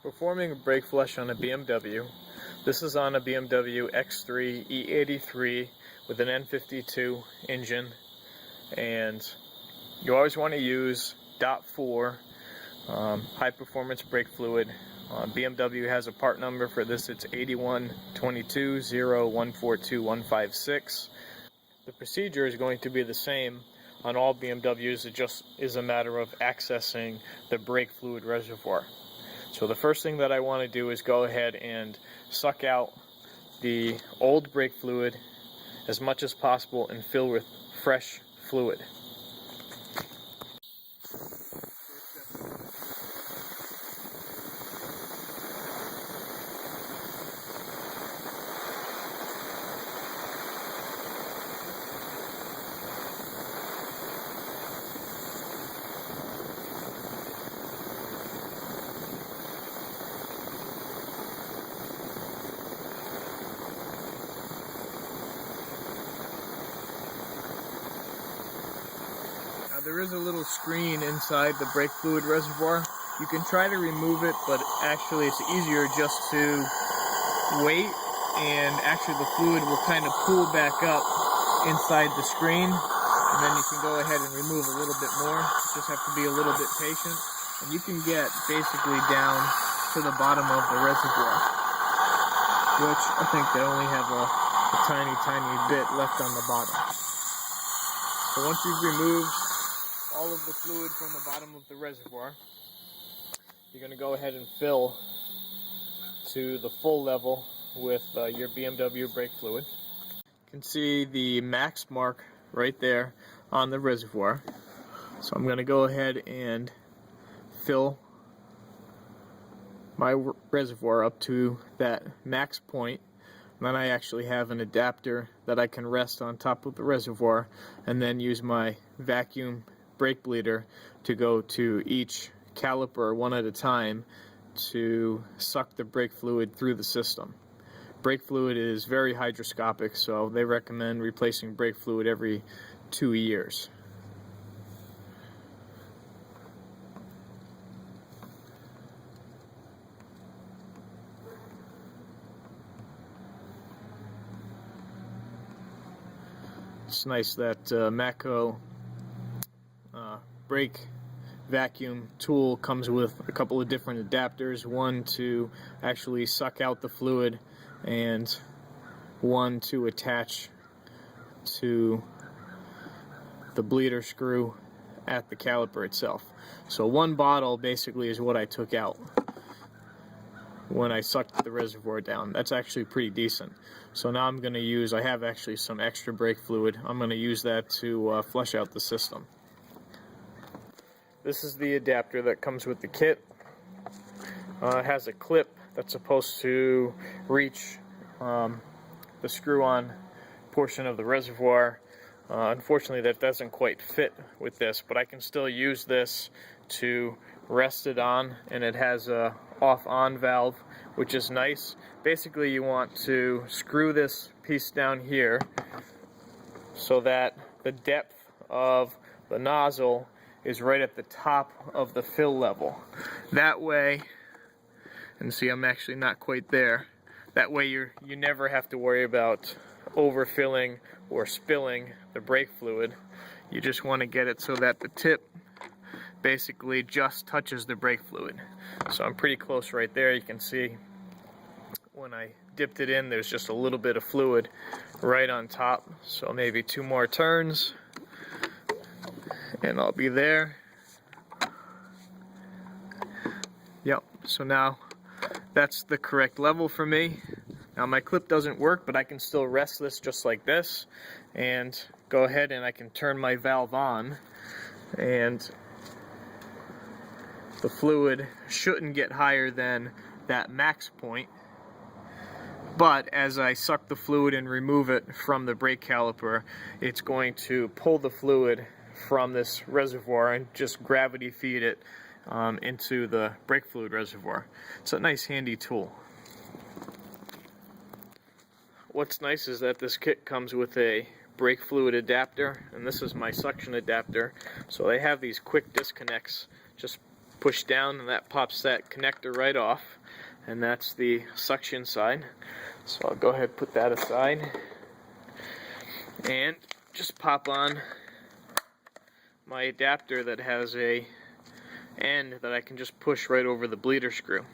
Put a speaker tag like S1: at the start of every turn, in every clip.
S1: Performing a brake flush on a BMW. This is on a BMW X3 E83 with an N52 engine, and you always want to use DOT4 high performance brake fluid. BMW has a part number for this. It's 812201425156. The procedure is going to be the same on all BMWs. It just is a matter of accessing the brake fluid reservoir. So the first thing that I want to do is go ahead and suck out the old brake fluid as much as possible and fill with fresh fluid. There is a little screen inside the brake fluid reservoir. You can try to remove it, but actually it's easier just to wait, and actually the fluid will kind of pool back up inside the screen, and then you can go ahead and remove a little bit more. You just have to be a little bit patient, and you can get basically down to the bottom of the reservoir, which I think they only have a tiny bit left on the bottom. So once you've removed all of the fluid from the bottom of the reservoir, you're going to go ahead and fill to the full level with your BMW brake fluid. You can see the max mark right there on the reservoir. So I'm going to go ahead and fill my reservoir up to that max point. And then I actually have an adapter that I can rest on top of the reservoir and then use my vacuum brake bleeder to go to each caliper one at a time to suck the brake fluid through the system. Brake fluid is very hygroscopic, so they recommend replacing brake fluid every 2 years. It's nice that Matco brake vacuum tool comes with a couple of different adapters, one to actually suck out the fluid and one to attach to the bleeder screw at the caliper itself. So one bottle basically is what I took out when I sucked the reservoir down. That's actually pretty decent. So now I'm going to use, I have actually some extra brake fluid. I'm going to use that to flush out the system. This is the adapter that comes with the kit. It has a clip that's supposed to reach the screw-on portion of the reservoir. Unfortunately, that doesn't quite fit with this, but I can still use this to rest it on, and it has a off-on valve, which is nice. Basically, you want to screw this piece down here so that the depth of the nozzle is right at the top of the fill level. That way, and see, I'm actually not quite there. That way you never have to worry about overfilling or spilling the brake fluid. You just want to get it so that the tip basically just touches the brake fluid. So I'm pretty close right there. You can see when I dipped it in, there's just a little bit of fluid right on top. So maybe 2 more turns and I'll be there. Yep, so now that's the correct level for me. Now my clip doesn't work, but I can still rest this just like this and go ahead and I can turn my valve on, and the fluid shouldn't get higher than that max point. But as I suck the fluid and remove it from the brake caliper, it's going to pull the fluid from this reservoir and just gravity feed it into the brake fluid reservoir. It's a nice handy tool. What's nice is that this kit comes with a brake fluid adapter, and this is my suction adapter. So they have these quick disconnects. Just push down and that pops that connector right off, and that's the suction side. So I'll go ahead and put that aside and just pop on my adapter that has a end that I can just push right over the bleeder screw.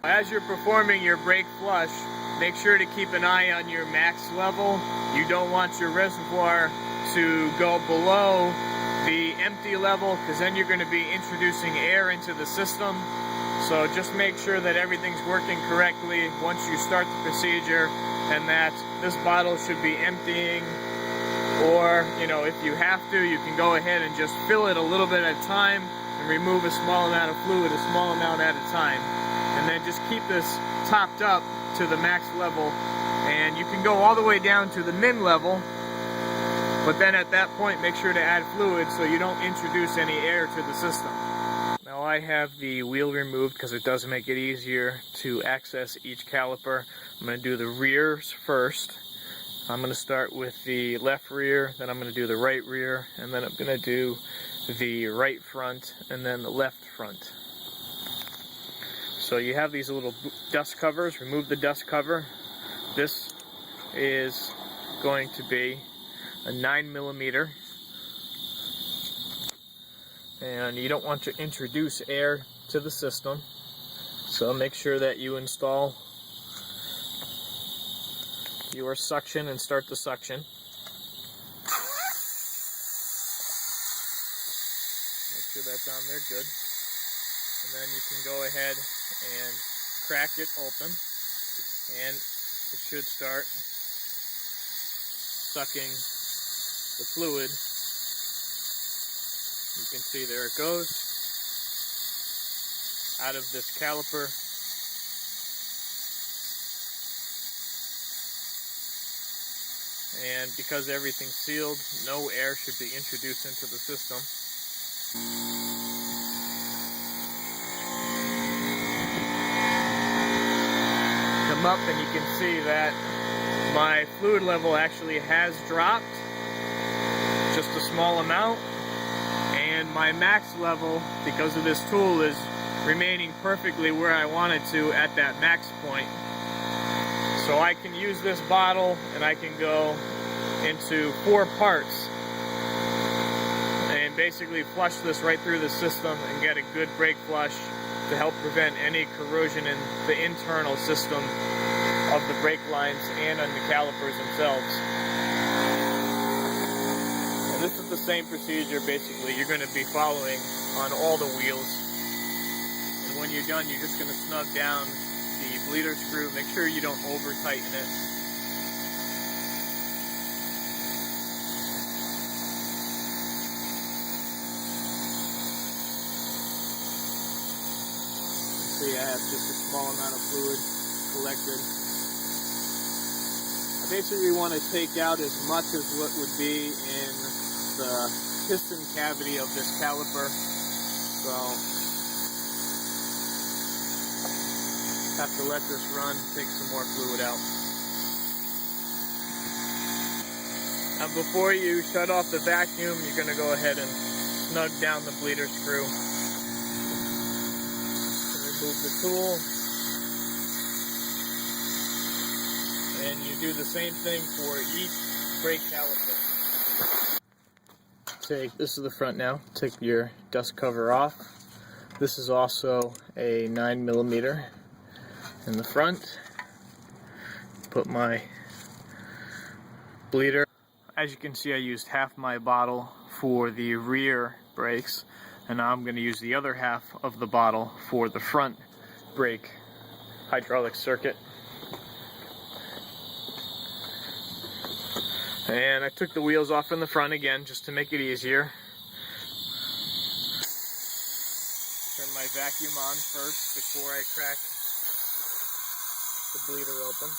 S1: As you're performing your brake flush, make sure to keep an eye on your max level. You don't want your reservoir to go below the empty level, because then you're going to be introducing air into the system. So just make sure that everything's working correctly once you start the procedure, and that this bottle should be emptying, or if you have to, you can go ahead and just fill it a little bit at a time and remove a small amount of fluid a small amount at a time. And then just keep this topped up to the max level, and you can go all the way down to the min level, but then at that point make sure to add fluid so you don't introduce any air to the system. Now I have the wheel removed because it does make it easier to access each caliper. I'm going to do the rears first. I'm going to start with the left rear, then I'm going to do the right rear, and then I'm going to do the right front, and then the left front. So you have these little dust covers. Remove the dust cover. This is going to be a 9mm, and you don't want to introduce air to the system, so make sure that you install your suction and start the suction. Make sure that's on there good. And then you can go ahead and crack it open, and it should start sucking the fluid. You can see there it goes out of this caliper. And because everything's sealed, no air should be introduced into the system. Come up and you can see that my fluid level actually has dropped just a small amount, and my max level, because of this tool, is remaining perfectly where I want it to at that max point. So I can use this bottle and I can go into 4 parts and basically flush this right through the system and get a good brake flush to help prevent any corrosion in the internal system of the brake lines and on the calipers themselves. And this is the same procedure basically you're going to be following on all the wheels. And when you're done, you're just going to snug down the bleeder screw. Make sure you don't over tighten it. See, I have just a small amount of fluid collected. I basically want to take out as much as what would be in the piston cavity of this caliper. So have to let this run, take some more fluid out. Now before you shut off the vacuum, you're going to go ahead and snug down the bleeder screw. Remove the tool. And you do the same thing for each brake caliper. This is the front now. Take your dust cover off. This is also a 9mm. In the front, put my bleeder. As you can see, I used half my bottle for the rear brakes, and now I'm going to use the other half of the bottle for the front brake hydraulic circuit. And I took the wheels off in the front again just to make it easier. Turn my vacuum on first before I crack the bleeder open.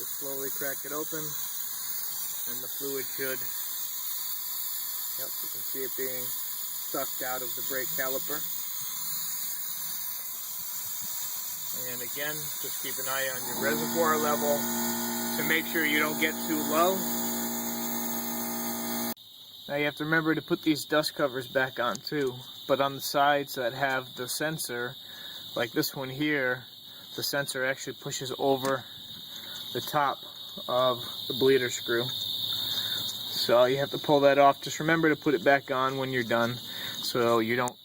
S1: Just slowly crack it open, and the fluid should, yep, you can see it being sucked out of the brake caliper. And again, just keep an eye on your reservoir level to make sure you don't get too low. Now you have to remember to put these dust covers back on too, but on the sides that have the sensor, like this one here, the sensor actually pushes over the top of the bleeder screw. So you have to pull that off. Just remember to put it back on when you're done so you don't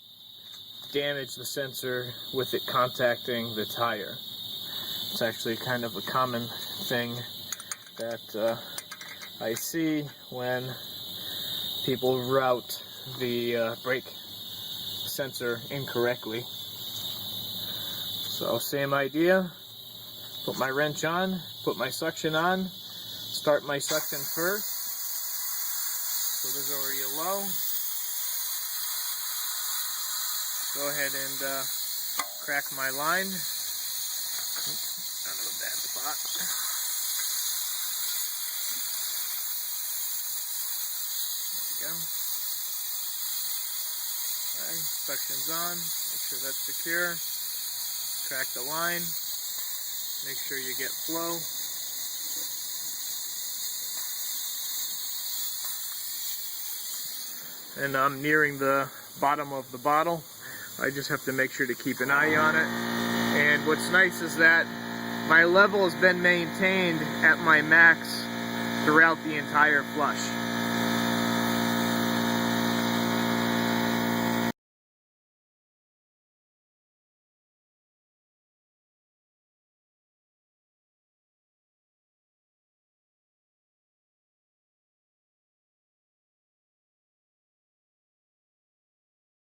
S1: damage the sensor with it contacting the tire. It's actually kind of a common thing that I see when people route the brake sensor incorrectly. So same idea, put my wrench on, put my suction on, start my suction first, so there's already a low. Go ahead and crack my line. Oops, out of a bad spot. There we go. Okay, suction's on, make sure that's secure. Track the line, make sure you get flow. And I'm nearing the bottom of the bottle. I just have to make sure to keep an eye on it. And what's nice is that my level has been maintained at my max throughout the entire flush.